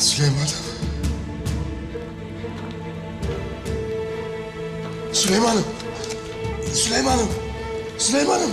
Süleyman'ım. Süleyman'ım. Süleyman'ım. Süleyman'ım.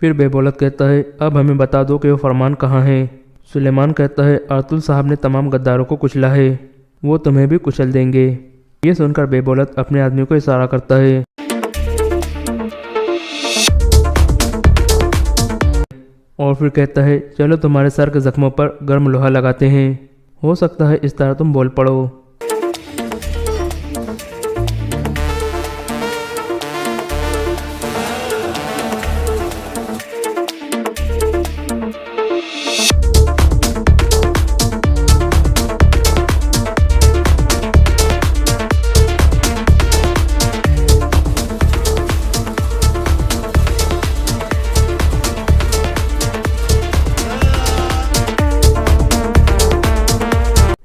پھر بے بولت کہتا ہے اب ہمیں بتا دو کہ وہ فرمان کہاں ہے۔ سلیمان کہتا ہے ارطغرل صاحب نے تمام غداروں کو کچلا ہے، وہ تمہیں بھی کچل دیں گے۔ یہ سن کر بے بولت اپنے آدمی کو اشارہ کرتا ہے اور پھر کہتا ہے چلو تمہارے سر کے زخموں پر گرم لوہا لگاتے ہیں، ہو سکتا ہے اس طرح تم بول پڑو۔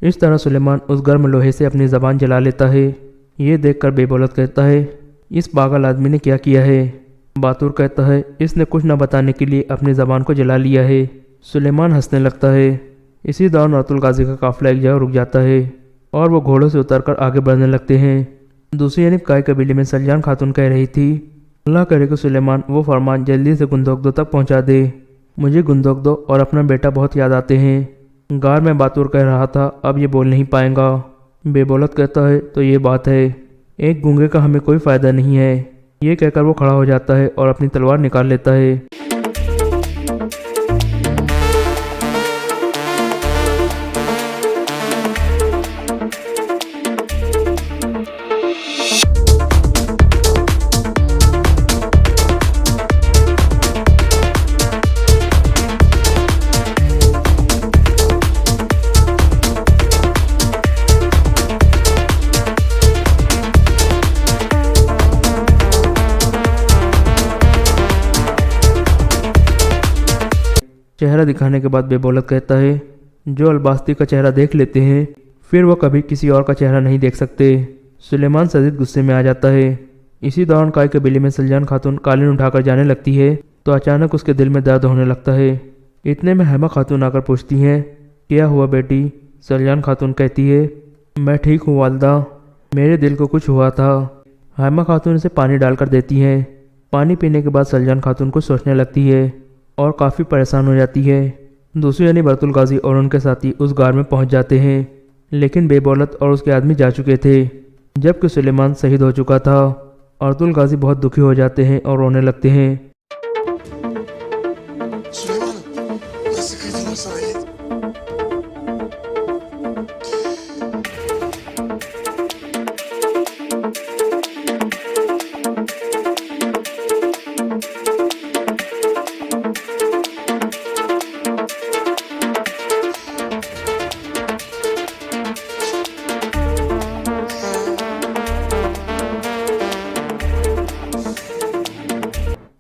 اس طرح سلیمان اس گرم لوہے سے اپنی زبان جلا لیتا ہے۔ یہ دیکھ کر بے بولت کہتا ہے اس پاگل آدمی نے کیا کیا ہے؟ باتور کہتا ہے اس نے کچھ نہ بتانے کے لیے اپنی زبان کو جلا لیا ہے۔ سلیمان ہنسنے لگتا ہے۔ اسی دوران ارطغرل غازی کا قافلہ ایک جگہ رک جاتا ہے اور وہ گھوڑوں سے اتر کر آگے بڑھنے لگتے ہیں۔ دوسری جانب کائی قبیلے میں سلجان خاتون کہہ رہی تھی اللہ کرے کہ سلیمان وہ فرمان جلدی سے گندوکدو تک پہنچا دے، مجھے گندوکدو اور اپنا بیٹا بہت یاد آتے ہیں۔ غار میں باتور کہہ رہا تھا اب یہ بول نہیں پائیں گا۔ بے بولت کہتا ہے تو یہ بات ہے، ایک گونگے کا ہمیں کوئی فائدہ نہیں ہے۔ یہ کہہ کر وہ کھڑا ہو جاتا ہے اور اپنی تلوار نکال لیتا ہے۔ چہرہ دکھانے کے بعد بے بولت کہتا ہے جو الباستی کا چہرہ دیکھ لیتے ہیں پھر وہ کبھی کسی اور کا چہرہ نہیں دیکھ سکتے۔ سلیمان شدید غصے میں آ جاتا ہے۔ اسی دوران کائی قبیلے میں سلجان خاتون قالین اٹھا کر جانے لگتی ہے تو اچانک اس کے دل میں درد ہونے لگتا ہے۔ اتنے میں حیمہ خاتون آ کر پوچھتی ہیں کیا ہوا بیٹی؟ سلجان خاتون کہتی ہے میں ٹھیک ہوں والدہ، میرے دل کو کچھ ہوا تھا۔ حیمہ خاتون اسے پانی ڈال کر دیتی ہیں۔ پانی پینے کے بعد سلجان خاتون کو سوچنے لگتی ہے اور کافی پریشان ہو جاتی ہے۔ دوسری جانب ارطغرل غازی اور ان کے ساتھی اس غار میں پہنچ جاتے ہیں، لیکن بے بولت اور اس کے آدمی جا چکے تھے جبکہ سلیمان شہید ہو چکا تھا۔ ارطغرل غازی بہت دکھی ہو جاتے ہیں اور رونے لگتے ہیں۔ Süleyman'ım nasıl kıydılar sana Yiğit?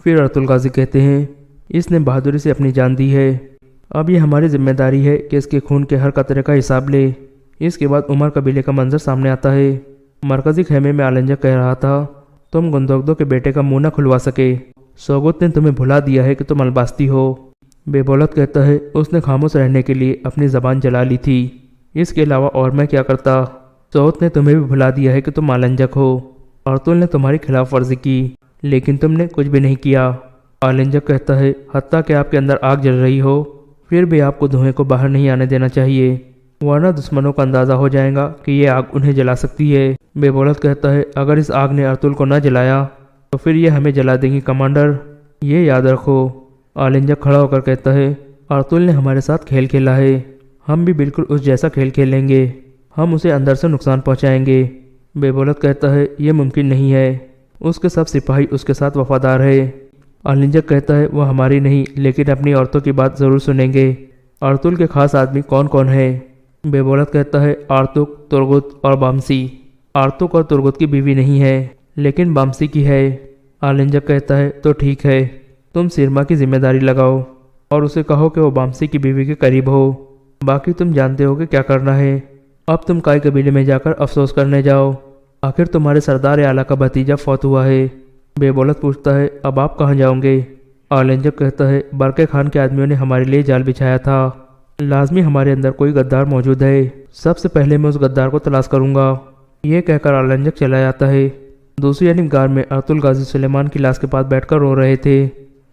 پھر ارطغرل غازی کہتے ہیں اس نے بہادری سے اپنی جان دی ہے، اب یہ ہماری ذمہ داری ہے کہ اس کے خون کے ہر قطرے کا حساب لے۔ اس کے بعد عمر قبیلے کا منظر سامنے آتا ہے۔ مرکزی خیمے میں آلنجک کہہ رہا تھا تم گندوکدو کے بیٹے کا منہ نہ کھلوا سکے، سوگت نے تمہیں بھلا دیا ہے کہ تم الباستی ہو۔ بے بولت کہتا ہے اس نے خاموش رہنے کے لیے اپنی زبان جلا لی تھی، اس کے علاوہ اور میں کیا کرتا؟ سوگت نے تمہیں بھی بھلا دیا ہے کہ تم آلنجک ہو، ارطغرل نے تمہاری خلاف ورزی کی لیکن تم نے کچھ بھی نہیں کیا۔ آلنجک کہتا ہے حتیٰ کہ آپ کے اندر آگ جل رہی ہو پھر بھی آپ کو دھوئیں کو باہر نہیں آنے دینا چاہیے، ورنہ دشمنوں کا اندازہ ہو جائے گا کہ یہ آگ انہیں جلا سکتی ہے۔ بے بولت کہتا ہے اگر اس آگ نے ارطغرل کو نہ جلایا تو پھر یہ ہمیں جلا دیں گی کمانڈر، یہ یاد رکھو۔ آلنجک کھڑا ہو کر کہتا ہے ارطغرل نے ہمارے ساتھ کھیل کھیلا ہے، ہم بھی بالکل اس جیسا کھیل کھیلیں گے، ہم اسے اندر سے نقصان پہنچائیں گے۔ بے بولت کہتا ہے یہ ممکن نہیں ہے، اس کے سب سپاہی اس کے ساتھ وفادار ہے۔ آلنجک کہتا ہے وہ ہماری نہیں لیکن اپنی عورتوں کی بات ضرور سنیں گے۔ ارطغرل کے خاص آدمی کون کون ہے؟ بے بولت کہتا ہے آرتک، ترگت اور بامسی۔ آرتک اور ترگت کی بیوی نہیں ہے لیکن بامسی کی ہے۔ آلنجک کہتا ہے تو ٹھیک ہے، تم سرما کی ذمہ داری لگاؤ اور اسے کہو کہ وہ بامسی کی بیوی کے قریب ہو، باقی تم جانتے ہو کہ کیا کرنا ہے۔ اب تم کائی قبیلے میں جا کر افسوس کرنے جاؤ، آخر تمہارے سردار اعلیٰ کا بھتیجا فوت ہوا ہے۔ بے بولت پوچھتا ہے اب آپ کہاں جاؤں گے؟ آلنجک کہتا ہے برقع خان کے آدمیوں نے ہمارے لیے جال بچھایا تھا، لازمی ہمارے اندر کوئی غدار موجود ہے، سب سے پہلے میں اس غدار کو تلاش کروں گا۔ یہ کہہ کر آلنجک چلا جاتا ہے۔ دوسری جانب غار میں ارطغرل غازی سلیمان کی لاش کے پاس بیٹھ کر رو رہے تھے۔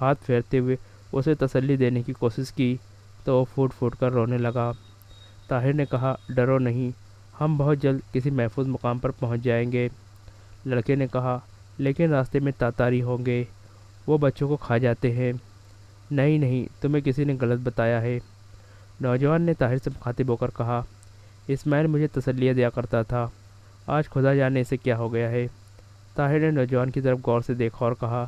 ہاتھ پھیرتے ہوئے اسے تسلی دینے کی کوشش کی تو وہ پھوٹ پھوٹ کر رونے لگا۔ طاہر نے کہا، ڈرو نہیں، ہم بہت جلد کسی محفوظ مقام پر پہنچ جائیں گے۔ لڑکے نے کہا، لیکن راستے میں تاتاری ہوں گے، وہ بچوں کو کھا جاتے ہیں۔ نہیں نہیں، تمہیں کسی نے غلط بتایا ہے۔ نوجوان نے طاہر سے مخاطب ہو کر کہا، اسماعیل مجھے تسلیاں دیا کرتا تھا، آج خدا جانے اسے کیا ہو گیا ہے۔ طاہر نے نوجوان کی طرف غور سے دیکھا اور کہا،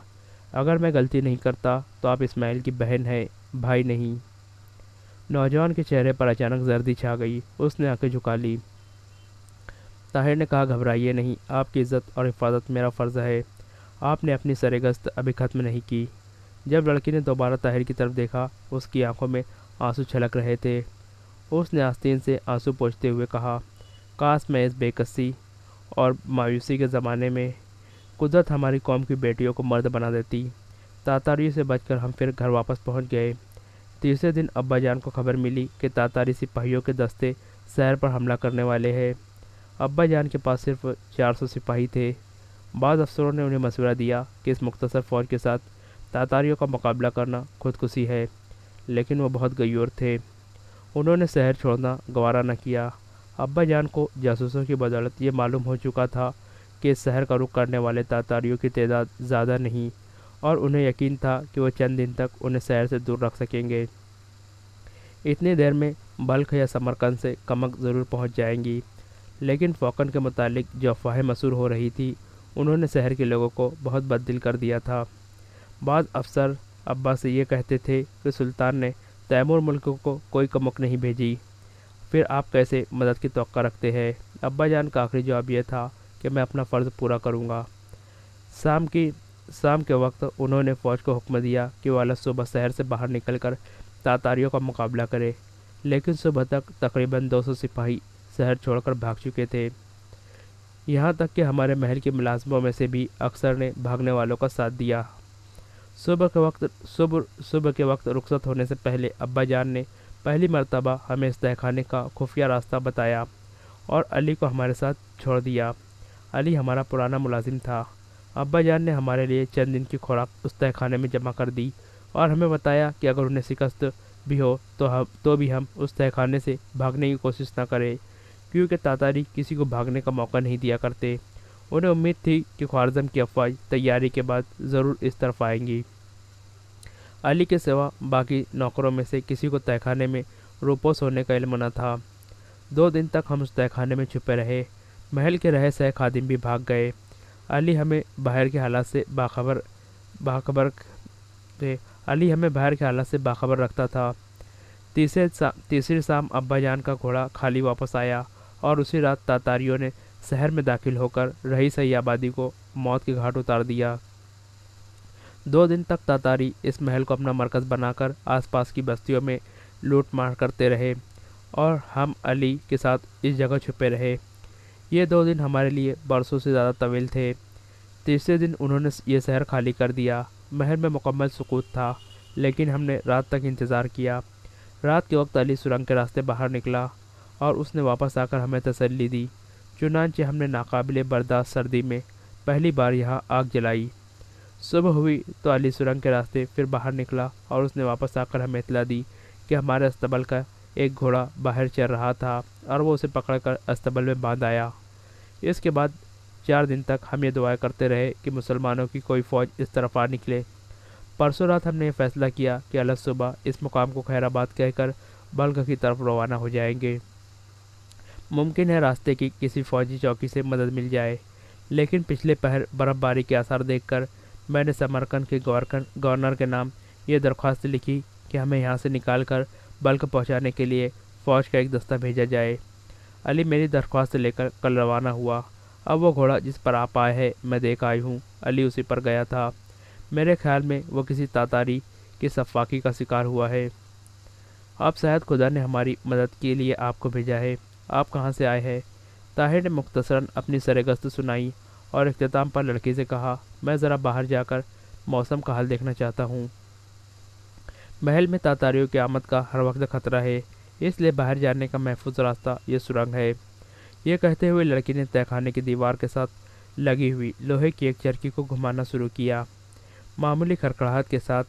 اگر میں غلطی نہیں کرتا تو آپ اسماعیل کی بہن ہے، بھائی نہیں۔ نوجوان کے چہرے پر اچانک زردی چھا گئی، اس نے آنکھیں جھکا لی۔ طاہر نے کہا، گھبرائیے نہیں، آپ کی عزت اور حفاظت میرا فرض ہے، آپ نے اپنی سرگست ابھی ختم نہیں کی۔ جب لڑکی نے دوبارہ طاہر کی طرف دیکھا، اس کی آنکھوں میں آنسو چھلک رہے تھے۔ اس نے آستین سے آنسو پوچھتے ہوئے کہا، کاش میں اس بے کسی اور مایوسی کے زمانے میں قدرت ہماری قوم کی بیٹیوں کو مرد بنا دیتی۔ تاتاریوں سے بچ کر ہم پھر گھر واپس پہنچ گئے۔ تیسرے دن ابا جان کو خبر ملی کہ تاتاری سپاہیوں کے دستے شہر پر حملہ کرنے والے ہیں۔ ابا جان کے پاس صرف 400 سپاہی تھے۔ بعض افسروں نے انہیں مشورہ دیا کہ اس مختصر فوج کے ساتھ تاتاریوں کا مقابلہ کرنا خودکشی ہے، لیکن وہ بہت غیور تھے، انہوں نے شہر چھوڑنا گوارا نہ کیا۔ ابا جان کو جاسوسوں کی بدولت یہ معلوم ہو چکا تھا کہ اس شہر کا رخ کرنے والے تاتاریوں کی تعداد زیادہ نہیں، اور انہیں یقین تھا کہ وہ چند دن تک انہیں شہر سے دور رکھ سکیں گے۔ اتنی دیر میں بلخ یا سمرقند سے کمک ضرور پہنچ جائیں گی، لیکن فوقن کے متعلق جو افواہیں مشہور ہو رہی تھی انہوں نے شہر کے لوگوں کو بہت بددل کر دیا تھا۔ بعض افسر ابا سے یہ کہتے تھے کہ سلطان نے تیمور ملکوں کو کوئی کمک نہیں بھیجی، پھر آپ کیسے مدد کی توقع رکھتے ہیں؟ ابا جان کا آخری جواب یہ تھا کہ میں اپنا فرض پورا کروں گا۔ شام کے وقت انہوں نے فوج کو حکم دیا کہ وہ الگ صبح شہر سے باہر نکل کر تاتاریوں کا مقابلہ کرے، لیکن صبح تک تقریباً 200 سپاہی شہر چھوڑ کر بھاگ چکے تھے، یہاں تک کہ ہمارے محل کے ملازموں میں سے بھی اکثر نے بھاگنے والوں کا ساتھ دیا۔ صبح کے وقت رخصت ہونے سے پہلے ابا جان نے پہلی مرتبہ ہمیں اس تہخانے کا خفیہ راستہ بتایا اور علی کو ہمارے ساتھ چھوڑ دیا۔ علی ہمارا پرانا ملازم تھا۔ ابا جان نے ہمارے لیے چند دن کی خوراک اس تہخانے میں جمع کر دی اور ہمیں بتایا کہ اگر انہیں شکست بھی ہو تو بھی ہم اس تہخانے سے بھاگنے کی کوشش نہ کریں، کیونکہ تاتاری کسی کو بھاگنے کا موقع نہیں دیا کرتے۔ انہیں امید تھی کہ خوارزم کی افواج تیاری کے بعد ضرور اس طرف آئیں گی۔ علی کے سوا باقی نوکروں میں سے کسی کو تہخانے میں روپوش ہونے کا علم نہ تھا۔ 2 دن تک ہم اس تہخانے میں چھپے رہے، محل کے رہے سہ خادم بھی بھاگ گئے۔ علی ہمیں باہر کے حالات سے باخبر رکھتا تھا۔ تیسری شام ابا جان کا گھوڑا خالی واپس آیا اور اسی رات تاتاریوں نے شہر میں داخل ہو کر رہی سہی آبادی کو موت کے گھاٹ اتار دیا۔ 2 دن تک تاتاری اس محل کو اپنا مرکز بنا کر آس پاس کی بستیوں میں لوٹ مار کرتے رہے اور ہم علی کے ساتھ اس جگہ چھپے رہے۔ یہ 2 دن ہمارے لیے برسوں سے زیادہ طویل تھے۔ تیسرے دن انہوں نے یہ شہر خالی کر دیا۔ محل میں مکمل سکوت تھا، لیکن ہم نے رات تک انتظار کیا۔ رات کے وقت علی سرنگ کے راستے باہر نکلا اور اس نے واپس آ کر ہمیں تسلی دی۔ چنانچہ ہم نے ناقابل برداشت سردی میں پہلی بار یہاں آگ جلائی۔ صبح ہوئی تو علی سرنگ کے راستے پھر باہر نکلا اور اس نے واپس آ کر ہمیں اطلاع دی کہ ہمارے استبل کا ایک گھوڑا باہر چل رہا تھا اور وہ اسے پکڑ کر استبل میں باندھ آیا۔ اس کے بعد 4 دن تک ہم یہ دعائیں کرتے رہے کہ مسلمانوں کی کوئی فوج اس طرف آ نکلے۔ پرسوں رات ہم نے یہ فیصلہ کیا کہ الگ صبح اس مقام کو خیر آباد کہہ کر بلخ کی طرف روانہ ہو جائیں گے۔ ممکن ہے راستے کی کسی فوجی چوکی سے مدد مل جائے، لیکن پچھلے پہر برف باری کے آثار دیکھ کر میں نے سمرقند کے گورنر کے نام یہ درخواست لکھی کہ ہمیں یہاں سے نکال کر بلخ پہنچانے کے لیے فوج کا ایک دستہ بھیجا جائے۔ علی میری درخواست لے کر کل روانہ ہوا۔ اب وہ گھوڑا جس پر آپ آئے ہیں میں دیکھ آئی ہوں، علی اسی پر گیا تھا۔ میرے خیال میں وہ کسی تاتاری کی سفاکی کا شکار ہوا ہے۔ اب شاید خدا نے ہماری مدد کے لیے آپ کو بھیجا ہے۔ آپ کہاں سے آئے ہیں؟ طاہر نے مختصراً اپنی سرگست سنائی اور اختتام پر لڑکی سے کہا، میں ذرا باہر جا کر موسم کا حال دیکھنا چاہتا ہوں۔ محل میں تاتاریوں کی آمد کا ہر وقت خطرہ ہے، اس لیے باہر جانے کا محفوظ راستہ یہ سرنگ ہے۔ یہ کہتے ہوئے لڑکی نے تہخانے کی دیوار کے ساتھ لگی ہوئی لوہے کی ایک چرکی کو گھمانا شروع کیا۔ معمولی کھڑکھڑاہٹ کے ساتھ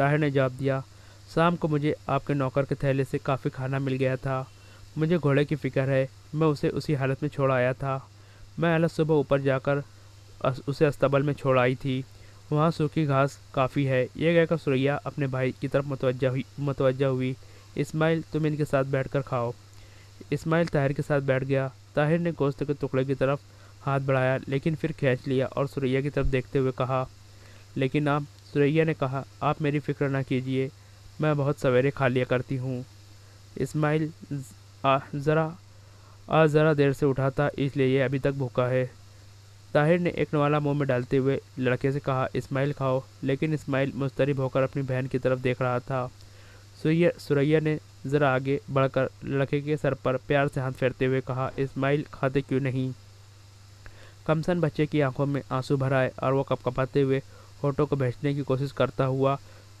طاہر نے جواب دیا، شام کو مجھے آپ کے نوکر کے تھیلے سے کافی کھانا مل گیا تھا۔ مجھے گھوڑے کی فکر ہے، میں اسے اسی حالت میں چھوڑ آیا تھا۔ میں الگ صبح اوپر جا کر اسے استبل میں چھوڑ آئی تھی، وہاں سوکھی گھاس کافی ہے۔ یہ کہہ کر ثریا اپنے بھائی کی طرف متوجہ ہوئی۔ اسماعیل، تم ان کے ساتھ بیٹھ کر کھاؤ۔ اسماعیل طاہر کے ساتھ بیٹھ گیا۔ طاہر نے گوشت کے ٹکڑے کی طرف ہاتھ بڑھایا لیکن پھر کھینچ لیا اور ثریا کی طرف دیکھتے ہوئے کہا، لیکن آپ؟ ثریا نے کہا، آپ میری فکر نہ کیجیے، میں بہت سویرے کھا لیا کرتی ہوں۔ اسماعیل ذرا دیر سے اٹھا تھا، اس لیے یہ ابھی تک بھوکا ہے۔ طاہر نے ایک نوالا منہ میں ڈالتے ہوئے لڑکے سے کہا، اسماعیل کھاؤ، لیکن اسماعیل مضطرب ہو کر اپنی بہن کی طرف دیکھ رہا تھا۔ ثریا نے ذرا آگے بڑھ کر لڑکے کے سر پر پیار سے ہاتھ پھیرتے ہوئے کہا، اسماعیل کھاتے کیوں نہیں؟ کمسن بچے کی آنکھوں میں آنسو بھر آئے اور وہ کپکپاتے ہوئے ہونٹوں کو بھینچنے کی کوشش کرتا ہوا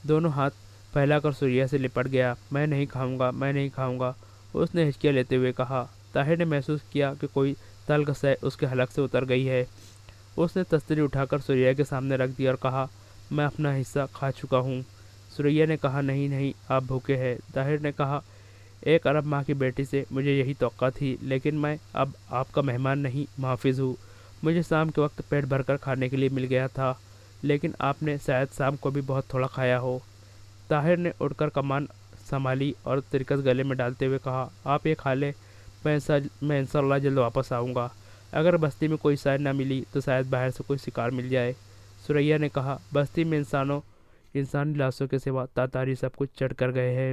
دونوں ہاتھ پھیلا کر ثریا سے لپٹ گیا۔ میں نہیں کھاؤں گا، میں نہیں کھاؤں گا، اس نے ہچکیاں لیتے ہوئے کہا۔ طاہر نے محسوس کیا کہ کوئی تلخ شے اس کے حلق سے اتر گئی ہے۔ اس نے تستری اٹھا کر ثریا کے سامنے رکھ دی اور کہا، میں اپنا حصہ کھا چکا ہوں۔ ثریا نے کہا، نہیں نہیں، آپ بھوکے ہیں۔ طاہر نے کہا، ایک عرب ماں کی بیٹی سے مجھے یہی توقع تھی، لیکن میں اب آپ کا مہمان نہیں، محافظ ہوں۔ مجھے شام کے وقت پیٹ بھر کر کھانے کے لیے مل گیا تھا، لیکن آپ نے شاید شام کو بھی بہت تھوڑا کھایا ہو۔ طاہر نے اٹھ کر کمان سنبھالی اور ترکس گلے میں ڈالتے ہوئے کہا، آپ یہ کھا لیں، میں انشاءاللہ جلد واپس آؤں گا۔ اگر بستی میں کوئی شے نہ ملی تو شاید باہر سے کوئی شکار مل جائے۔ ثریا نے کہا، بستی میں انسانی لاشوں کے سوا تاتاری سب کچھ چڑھ کر گئے ہیں،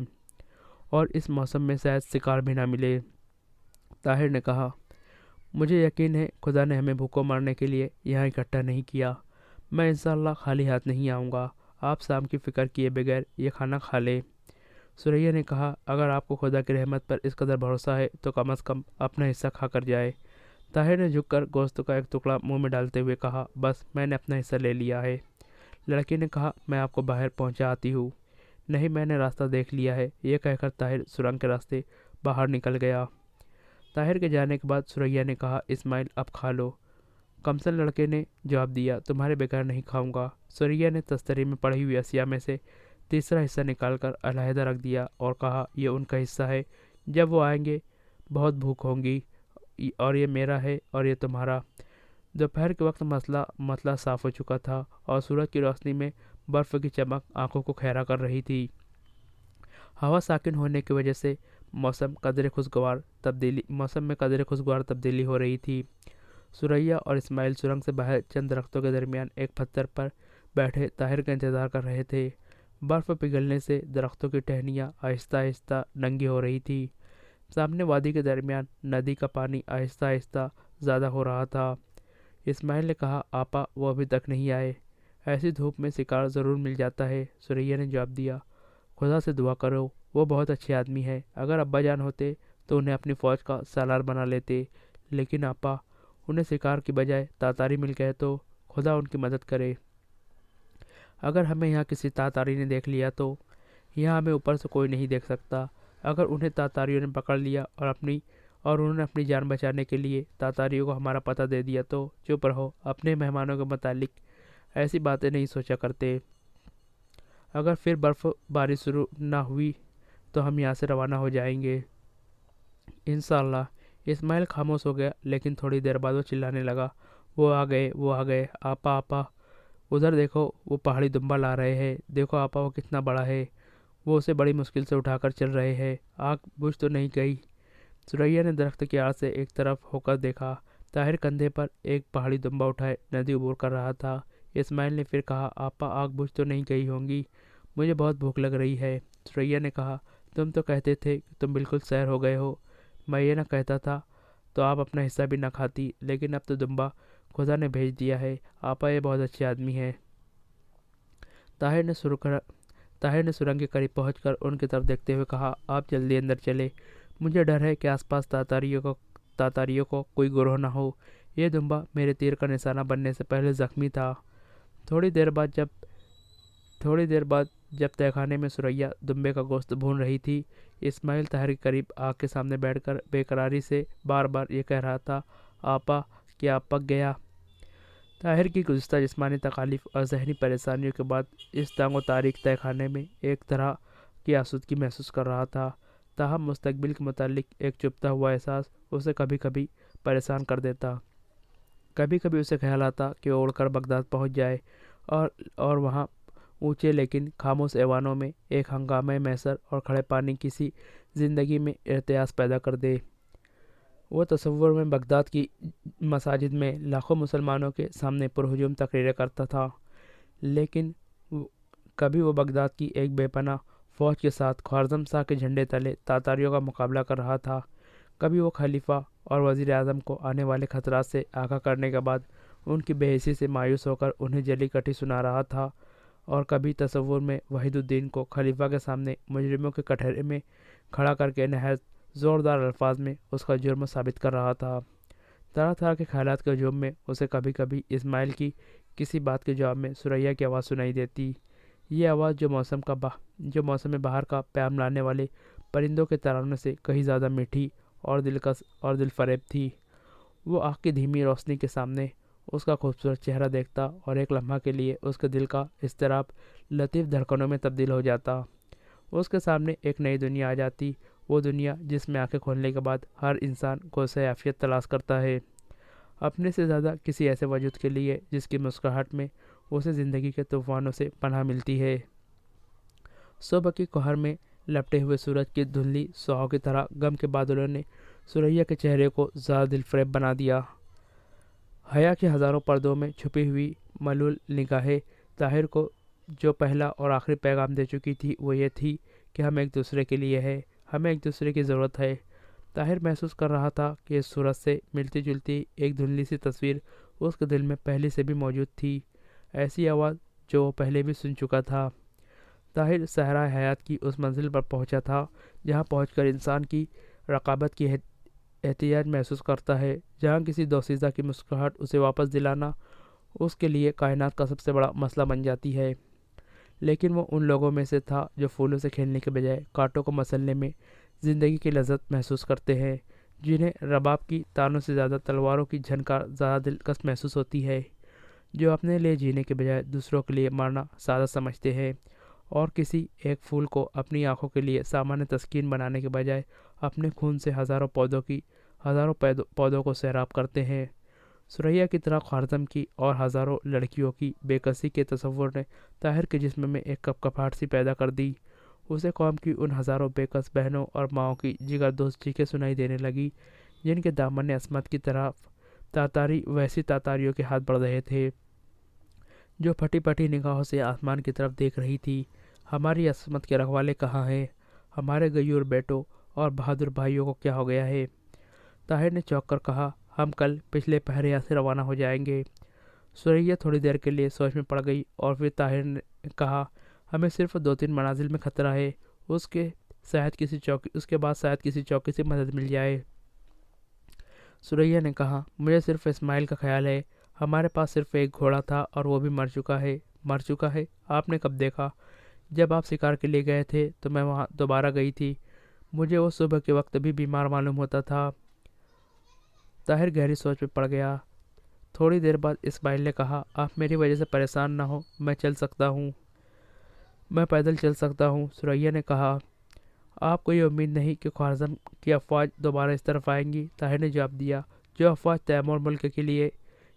اور اس موسم میں شاید شکار بھی نہ ملے۔ طاہر نے کہا، مجھے یقین ہے خدا نے ہمیں بھوکوں مارنے کے لیے یہاں اکٹھا نہیں کیا۔ میں انشاءاللہ خالی ہاتھ نہیں آؤں گا۔ آپ شام کی فکر کیے بغیر یہ کھانا کھا لیں۔ ثریا نے کہا، اگر آپ کو خدا کی رحمت پر اس قدر بھروسہ ہے تو کم از کم اپنا حصہ کھا کر جائے۔ طاہر نے جھک کر گوشت کا ایک ٹکڑا منہ میں ڈالتے ہوئے کہا، بس میں نے اپنا حصہ لے لیا ہے۔ لڑکی نے کہا، میں آپ کو باہر پہنچا آتی ہوں۔ نہیں، میں نے راستہ دیکھ لیا ہے۔ یہ کہہ کر طاہر سرنگ کے راستے باہر نکل گیا۔ طاہر کے جانے کے بعد ثریا نے کہا، اسماعیل اب کھا لو۔ کمسن لڑکے نے جواب دیا، تمہارے بغیر نہیں کھاؤں گا۔ ثریا نے تستری میں پڑی ہوئی اشیاء میں سے تیسرا حصہ نکال کر علیحدہ رکھ دیا اور کہا، یہ ان کا حصہ ہے، جب وہ آئیں گے بہت بھوک ہوگی، اور یہ میرا ہے اور یہ تمہارا۔ دوپہر کے وقت مسئلہ صاف ہو چکا تھا اور سورج کی روشنی میں برف کی چمک آنکھوں کو خیرہ کر رہی تھی۔ ہوا ساکن ہونے کی وجہ سے موسم میں قدرے خوشگوار تبدیلی ہو رہی تھی۔ ثریا اور اسماعیل سرنگ سے باہر چند درختوں کے درمیان ایک پتھر پر بیٹھے طاہر کا انتظار کر رہے تھے۔ برف پگھلنے سے درختوں کی ٹہنیاں آہستہ آہستہ ننگی ہو رہی تھی۔ سامنے وادی کے درمیان ندی کا پانی آہستہ آہستہ زیادہ ہو رہا تھا۔ اسماعیل نے کہا، آپا وہ ابھی تک نہیں آئے، ایسی دھوپ میں شکار ضرور مل جاتا ہے۔ ثریا نے جواب دیا، خدا سے دعا کرو، وہ بہت اچھے آدمی ہے، اگر ابا جان ہوتے تو انہیں اپنی فوج کا سالار بنا لیتے، لیکن آپا انہیں شکار کی بجائے تاتاری مل گئے تو خدا ان کی مدد کرے۔ اگر ہمیں یہاں کسی تاتاری نے دیکھ لیا تو یہاں ہمیں اوپر سے کوئی نہیں دیکھ سکتا۔ اگر انہیں تاتاریوں نے پکڑ لیا اور انہوں نے اپنی جان بچانے کے لیے تاتاریوں کو ہمارا پتہ دے دیا تو چپ رہو، اپنے مہمانوں کے متعلق ایسی باتیں نہیں سوچا کرتے۔ اگر پھر برف بارش شروع نہ ہوئی تو ہم یہاں سے روانہ ہو جائیں گے انشاءاللہ۔ اسماعیل خاموش ہو گیا، لیکن تھوڑی دیر بعد وہ چلانے لگا، وہ آ گئے، آپا، ادھر دیکھو، وہ پہاڑی دمبا لا رہے ہیں، دیکھو آپا وہ کتنا بڑا ہے، وہ اسے بڑی مشکل سے اٹھا کر چل رہے ہیں، آگ بجھ تو نہیں گئی؟ ثریا نے درخت کی آڑ سے ایک طرف ہو کر دیکھا، طاہر کندھے پر ایک پہاڑی دمبا اٹھائے ندی عبور کر رہا تھا۔ اسماعیل نے پھر کہا، آپا آگ بجھ تو نہیں گئی ہوں گی، مجھے بہت بھوک لگ رہی ہے۔ ثریا نے کہا، تم تو کہتے تھے کہ تم بالکل سیر ہو گئے ہو، میں یہ نہ کہتا تھا تو آپ اپنا حصہ بھی نہ کھاتی، لیکن اب تو دمبا خدا نے بھیج دیا ہے، آپا یہ بہت اچھے آدمی ہیں۔ طاہر نے سرنگ کے قریب پہنچ کر ان کی طرف دیکھتے ہوئے کہا، آپ جلدی اندر چلے، مجھے ڈر ہے کہ آس پاس تاتاریوں کو کوئی گروہ نہ ہو، یہ دمبا میرے تیر کا نشانہ بننے سے پہلے زخمی تھا۔ تھوڑی دیر بعد جب تہہ خانے میں ثریا دمبے کا گوشت بھون رہی تھی، اسماعیل طاہر کے قریب آگ کے سامنے بیٹھ کر بے قراری سے بار بار یہ کہہ رہا تھا، آپا کیا اب پک گیا؟ طاہر کی گزشتہ جسمانی تکالیف اور ذہنی پریشانیوں کے بعد اس تنگ و تاریک تہہ خانے میں ایک طرح کی آسودگی محسوس کر رہا تھا۔ تاہم مستقبل کے متعلق ایک چپتا ہوا احساس اسے کبھی کبھی پریشان کر دیتا۔ کبھی کبھی اسے خیال آتا کہ وہ اڑ کر بغداد پہنچ جائے اور وہاں اونچے لیکن خاموش ایوانوں میں ایک ہنگامہ میسر اور کھڑے پانی کسی زندگی میں ارتیاض پیدا کر دے۔ وہ تصور میں بغداد کی مساجد میں لاکھوں مسلمانوں کے سامنے پرہجوم تقریریں کرتا تھا، لیکن کبھی وہ بغداد کی ایک بے پناہ فوج کے ساتھ خوارزم شاہ کے جھنڈے تلے تاتاریوں کا مقابلہ کر رہا تھا۔ کبھی وہ خلیفہ اور وزیر اعظم کو آنے والے خطرات سے آگاہ کرنے کے بعد ان کی بے حسی سے مایوس ہو کر انہیں جلی کٹھی سنا رہا تھا، اور کبھی تصور میں وحید الدین کو خلیفہ کے سامنے مجرموں کے کٹہرے میں کھڑا کر کے نہایت زوردار الفاظ میں اس کا جرم ثابت کر رہا تھا۔ طرح طرح کے خیالات کے ہجوم میں اسے کبھی کبھی اسماعیل کی کسی بات کے جواب میں ثریا کی آواز سنائی دیتی۔ یہ آواز جو موسم بہار کا پیام لانے والے پرندوں کے ترانے سے کہیں زیادہ میٹھی اور دلکش اور دل فریب تھی۔ وہ آنکھ کی دھیمی روشنی کے سامنے اس کا خوبصورت چہرہ دیکھتا اور ایک لمحہ کے لیے اس کے دل کا اضطراب لطیف دھڑکنوں میں تبدیل ہو جاتا۔ اس کے سامنے ایک نئی دنیا آ جاتی، وہ دنیا جس میں آنکھیں کھولنے کے بعد ہر انسان گوشۂ عافیت تلاش کرتا ہے، اپنے سے زیادہ کسی ایسے وجود کے لیے جس کی مسکراہٹ میں اسے زندگی کے طوفانوں سے پناہ ملتی ہے۔ صبح کی کوہر میں لپٹے ہوئے سورج کی دھندلی سوہوں کی طرح غم کے بادلوں نے ثریا کے چہرے کو زیادہ دل فریب بنا دیا۔ حیا کے ہزاروں پردوں میں چھپی ہوئی ملول نگاہیں طاہر کو جو پہلا اور آخری پیغام دے چکی تھی وہ یہ تھی کہ ہم ایک دوسرے کے لیے ہیں، ہمیں ایک دوسرے کی ضرورت ہے۔ طاہر محسوس کر رہا تھا کہ اس صورت سے ملتی جلتی ایک دھندلی سی تصویر اس کے دل میں پہلے سے بھی موجود تھی، ایسی آواز جو وہ پہلے بھی سن چکا تھا۔ طاہر صحرائے حیات کی اس منزل پر پہنچا تھا جہاں پہنچ کر انسان کی رقابت کی احتیاج محسوس کرتا ہے، جہاں کسی دوشیزہ کی مسکراہٹ اسے واپس دلانا اس کے لیے کائنات کا سب سے بڑا مسئلہ بن جاتی ہے۔ لیکن وہ ان لوگوں میں سے تھا جو پھولوں سے کھیلنے کے بجائے کانٹوں کو مسلنے میں زندگی کی لذت محسوس کرتے ہیں، جنہیں رباب کی تانوں سے زیادہ تلواروں کی جھنکار زیادہ دلکش محسوس ہوتی ہے، جو اپنے لیے جینے کے بجائے دوسروں کے لیے مرنا سادہ سمجھتے ہیں، اور کسی ایک پھول کو اپنی آنکھوں کے لیے سامان تسکین بنانے کے بجائے اپنے خون سے ہزاروں پودوں کو سیراب کرتے ہیں۔ ثریا کی طرح خوارزم کی اور ہزاروں لڑکیوں کی بے کسی کے تصور نے طاہر کے جسم میں ایک کپکپاہٹ سی پیدا کر دی۔ اسے قوم کی ان ہزاروں بے کس بہنوں اور ماؤں کی جگر دوست چیخیں سنائی دینے لگی جن کے دامن عصمت کی طرف تاتاری ویسی تاتاریوں کے ہاتھ بڑھ رہے تھے جو پھٹی پھٹی نگاہوں سے آسمان کی طرف دیکھ رہی تھی۔ ہماری عصمت کے رکھوالے کہاں ہیں؟ ہمارے غیور بیٹوں اور بہادر بھائیوں کو کیا ہو گیا ہے؟ طاہر نے چونک کر کہا، ہم کل پچھلے پہر یہاں سے روانہ ہو جائیں گے۔ ثریا تھوڑی دیر کے لیے سوچ میں پڑ گئی اور پھر طاہر نے کہا، ہمیں صرف 2-3 منازل میں خطرہ ہے، اس کے بعد شاید کسی چوکی سے مدد مل جائے۔ ثریا نے کہا، مجھے صرف اسماعیل کا خیال ہے، ہمارے پاس صرف ایک گھوڑا تھا اور وہ بھی مر چکا ہے۔ آپ نے کب دیکھا؟ جب آپ شکار کے لیے گئے تھے تو میں وہاں دوبارہ گئی تھی، مجھے وہ صبح کے وقت بھی بیمار معلوم ہوتا تھا۔ طاہر گہری سوچ میں پڑ گیا۔ تھوڑی دیر بعد اسماعیل نے کہا، آپ میری وجہ سے پریشان نہ ہو، میں پیدل چل سکتا ہوں۔ ثریا نے کہا، آپ کو یہ امید نہیں کہ خوارزم کی افواج دوبارہ اس طرف آئیں گی؟ طاہر نے جواب دیا، جو افواج تیمور ملک کے لیے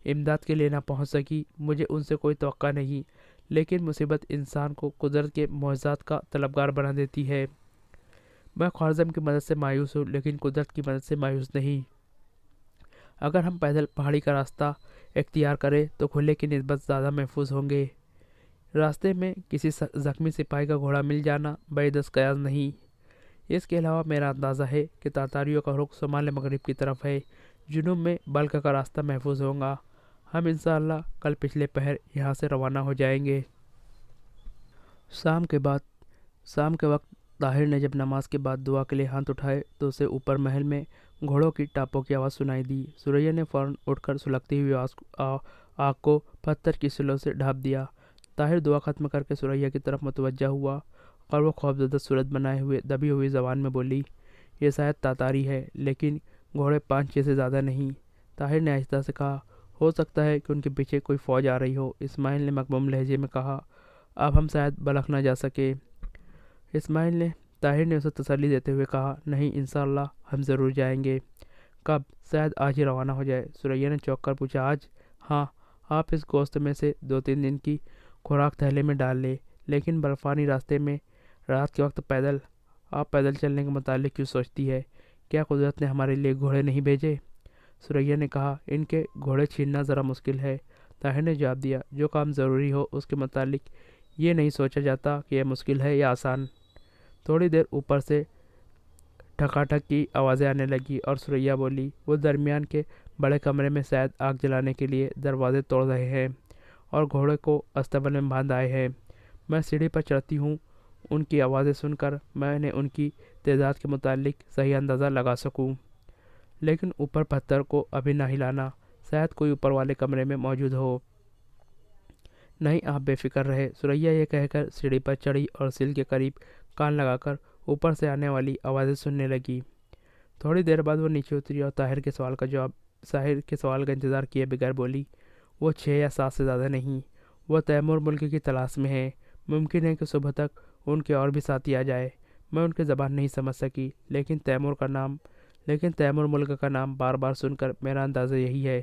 امداد کے لیے نہ پہنچ سکی، مجھے ان سے کوئی توقع نہیں، لیکن مصیبت انسان کو قدرت کے معجزات کا طلبگار بنا دیتی ہے۔ میں خوارزم کی مدد سے مایوس ہوں لیکن قدرت کی مدد سے مایوس نہیں۔ اگر ہم پیدل پہاڑی کا راستہ اختیار کریں تو کھلے کی نسبت زیادہ محفوظ ہوں گے۔ راستے میں کسی زخمی سپاہی کا گھوڑا مل جانا بعید از قیاس نہیں۔ اس کے علاوہ میرا اندازہ ہے کہ تاتاریوں کا رخ شمال مغرب کی طرف ہے، جنوب میں بلخ کا راستہ محفوظ ہوگا۔ ہم انشاءاللہ کل پچھلے پہر یہاں سے روانہ ہو جائیں گے۔ شام کے وقت طاہر نے جب نماز کے بعد دعا کے لیے ہاتھ اٹھائے تو اسے اوپر محل میں گھوڑوں کی ٹاپوں کی آواز سنائی دی۔ ثریا نے فوراً اٹھ کر سلگتی ہوئی آگ کو پتھر کی سلوں سے ڈھانپ دیا۔ طاہر دعا ختم کر کے ثریا کی طرف متوجہ ہوا اور وہ خوفزدہ صورت بنائے ہوئے دبی ہوئی زبان میں بولی، یہ شاید تاتاری ہے لیکن گھوڑے 5-6 سے زیادہ نہیں۔ طاہر نے آہستہ سے کہا، ہو سکتا ہے کہ ان کے پیچھے کوئی فوج آ رہی ہو، اسماعیل نے مغموم لہجے میں کہا۔ اب ہم شاید بلخ نہ جا سکے۔ طاہر نے اسے تسلی دیتے ہوئے کہا، نہیں انشاءاللہ ہم ضرور جائیں گے۔ کب؟ شاید آج ہی روانہ ہو جائے۔ ثریا نے چونک کر پوچھا، آج؟ ہاں، آپ اس گوشت میں سے 2-3 دن کی خوراک تھیلے میں ڈال لیں، لیکن برفانی راستے میں رات کے وقت آپ پیدل چلنے کے متعلق کیوں سوچتی ہے؟ کیا قدرت نے ہمارے لیے گھوڑے نہیں بھیجے؟ ثریا نے کہا، ان کے گھوڑے چھیننا ذرا مشکل ہے۔ طاہر نے جواب دیا، جو کام ضروری ہو اس کے متعلق یہ نہیں سوچا جاتا کہ یہ مشکل ہے یا آسان۔ تھوڑی دیر اوپر سے ٹھکاٹھک کی آوازیں آنے لگی اور ثریا بولی، وہ درمیان کے بڑے کمرے میں شاید آگ جلانے کے لیے دروازے توڑ رہے ہیں اور گھوڑے کو استبل میں باندھ آئے ہیں۔ میں سیڑھی پر چڑھتی ہوں، ان کی آوازیں سن کر میں نے ان کی تعداد کے متعلق صحیح اندازہ لگا سکوں، لیکن اوپر پتھر کو ابھی نہ ہلانا، شاید کوئی اوپر والے کمرے میں موجود ہو۔ نہیں، آپ بے فکر رہے۔ ثریا یہ کہہ کر سیڑھی پر چڑھی اور سیل کے قریب کان لگا کر اوپر سے آنے والی آوازیں سننے لگی۔ تھوڑی دیر بعد وہ نیچے اتری اور طاہر کے سوال کا انتظار کیے بغیر بولی، وہ 6 یا 7 سے زیادہ نہیں، وہ تیمور ملک کی تلاش میں ہے۔ ممکن ہے کہ صبح تک ان کے اور بھی ساتھی آ جائے۔ میں ان کی زبان نہیں سمجھ سکی، لیکن تیمور ملک کا نام بار بار سن کر میرا اندازہ یہی ہے۔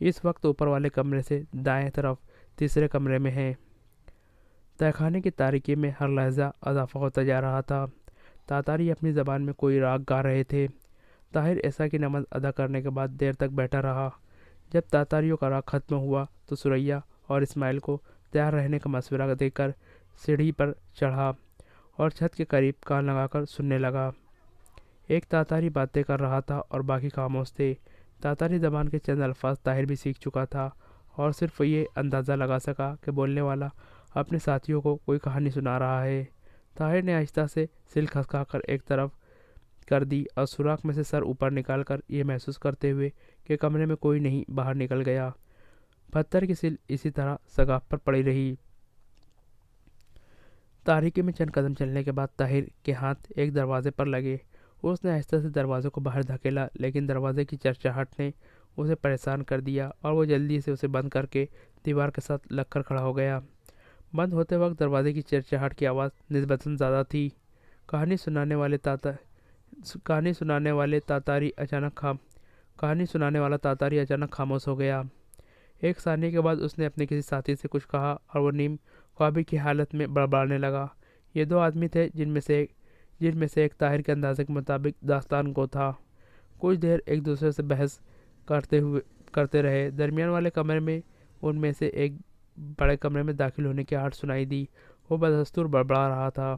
اس وقت اوپر والے کمرے سے دائیں طرف تیسرے کمرے میں ہے۔ تہہ خانے کی تاریکی میں ہر لحظہ اضافہ ہوتا جا رہا تھا۔ تاتاری اپنی زبان میں کوئی راگ گا رہے تھے۔ طاہر ایسا کی نماز ادا کرنے کے بعد دیر تک بیٹھا رہا۔ جب تاتاریوں کا راگ ختم ہوا تو ثریا اور اسماعیل کو تیار رہنے کا مشورہ دے کر سیڑھی پر چڑھا اور چھت کے قریب کان لگا کر سننے لگا۔ ایک تاتاری باتیں کر رہا تھا اور باقی خاموش تھے۔ تاتاری زبان کے چند الفاظ طاہر بھی سیکھ چکا تھا اور صرف یہ اندازہ لگا سکا کہ بولنے والا اپنے ساتھیوں کو کوئی کہانی سنا رہا ہے۔ طاہر نے آہستہ سے سل کھسکا کر ایک طرف کر دی اور سوراخ میں سے سر اوپر نکال کر یہ محسوس کرتے ہوئے کہ کمرے میں کوئی نہیں باہر نکل گیا۔ پتھر کی سل اسی طرح سگاف پر پڑی رہی۔ تاریکی میں چند قدم چلنے کے بعد طاہر کے ہاتھ ایک دروازے پر لگے۔ اس نے آہستہ سے دروازے کو باہر دھکیلا، لیکن دروازے کی چرچراہٹ نے اسے پریشان کر دیا اور وہ جلدی سے اسے بند کر کے دیوار کے ساتھ لگ کر کھڑا ہو گیا۔ بند ہوتے وقت دروازے کی چرچراہٹ کی آواز نسبتاً زیادہ تھی۔ کہانی سنانے والا تاتاری اچانک خاموش ہو گیا۔ ایک ثانیے کے بعد اس نے اپنے کسی ساتھی سے کچھ کہا اور وہ نیم خوابی کی حالت میں بڑبڑانے لگا۔ یہ 2 آدمی تھے جن میں سے ایک طاہر کے اندازے کے مطابق داستان گو تھا۔ کچھ دیر ایک دوسرے سے بحث کرتے رہے۔ درمیان والے کمرے میں ان میں سے ایک بڑے کمرے میں داخل ہونے کی آہٹ سنائی دی۔ وہ بدستور بڑبڑا رہا تھا۔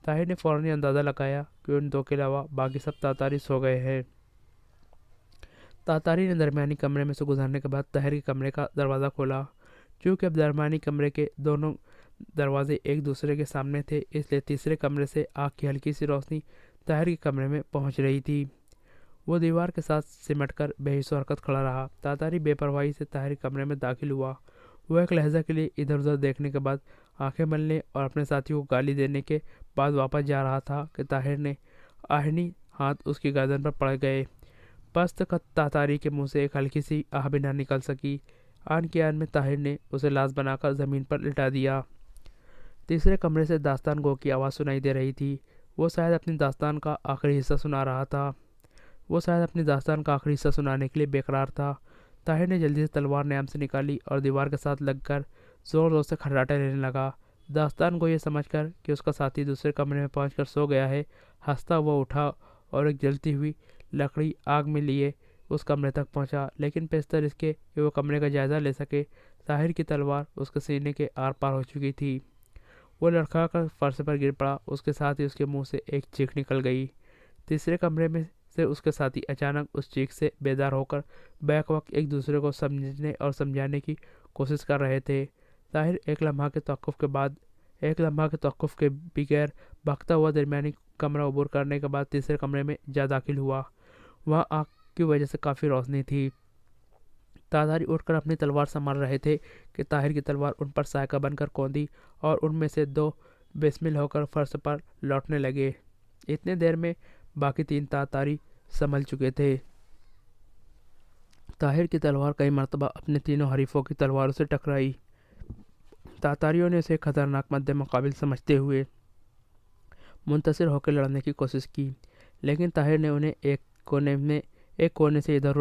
طاہر نے فوراً اندازہ لگایا کہ ان 2 کے علاوہ باقی سب تاتاری سو گئے ہیں۔ تاتاری نے درمیانی کمرے میں سے گزرنے کے بعد طاہر کے کمرے کا دروازہ کھولا۔ چونکہ اب درمیانی کمرے کے دونوں دروازے ایک دوسرے کے سامنے تھے، اس لیے تیسرے کمرے سے آگ کی ہلکی سی روشنی طاہر کے کمرے میں پہنچ رہی تھی۔ وہ دیوار کے ساتھ سمٹ کر بے حس و حرکت کھڑا رہا۔ تاتاری بے پرواہی سے طاہر کے کمرے میں داخل ہوا۔ وہ ایک لحظہ کے لیے ادھر ادھر دیکھنے کے بعد آنکھیں ملنے اور اپنے ساتھیوں کو گالی دینے کے بعد واپس جا رہا تھا کہ طاہر نے آہنی ہاتھ اس کی گردن پر پڑ گئے۔ پست قد تاتاری کے منہ سے ایک ہلکی سی آہ بھی نہ نکل سکی۔ آن کی آن میں طاہر نے اسے لاش بنا کر زمین پر لٹا دیا۔ تیسرے کمرے سے داستان گو کی آواز سنائی دے رہی تھی۔ وہ شاید اپنی داستان کا آخری حصہ سنانے کے لیے بے قرار تھا۔ طاہر نے جلدی سے تلوار نیام سے نکالی اور دیوار کے ساتھ لگ کر زور زور سے کھرراٹے لینے لگا۔ داستان گو یہ سمجھ کر کہ اس کا ساتھی دوسرے کمرے میں پہنچ کر سو گیا ہے، ہنستا ہوا اٹھا اور ایک جلتی ہوئی لکڑی آگ میں لیے اس کمرے تک پہنچا، لیکن پیشتر اس کے کہ وہ کمرے کا جائزہ لے سکے، طاہر کی تلوار اس کے سینے کے آر پار ہو چکی تھی۔ وہ لڑکھڑا کر فرش پر گر پڑا، اس کے ساتھ ہی اس کے منہ سے ایک چیخ نکل گئی۔ تیسرے کمرے میں سے اس کے ساتھی اچانک اس چیخ سے بیدار ہو کر بیک وقت ایک دوسرے کو سمجھنے اور سمجھانے کی کوشش کر رہے تھے۔ طاہر ایک لمحہ کے توقف کے بغیر بھاگتا ہوا درمیانی کمرہ عبور کرنے کے بعد تیسرے کمرے میں جا داخل ہوا۔ وہاں آگ کی وجہ سے کافی روشنی تھی۔ تاتاری اٹھ کر اپنی تلوار سنبھال رہے تھے کہ طاہر کی تلوار ان پر سائیکہ بن کر کوندی اور ان میں سے 2 بسمل ہو کر فرش پر لوٹنے لگے۔ اتنے دیر میں باقی 3 تاتاری سنبھل چکے تھے۔ طاہر کی تلوار کئی مرتبہ اپنے تینوں حریفوں کی تلواروں سے ٹکرائی۔ تاتاریوں نے اسے خطرناک مد مقابل سمجھتے ہوئے منتصر ہو کے لڑنے کی کوشش کی، لیکن طاہر نے انہیں ایک کونے سے ادھر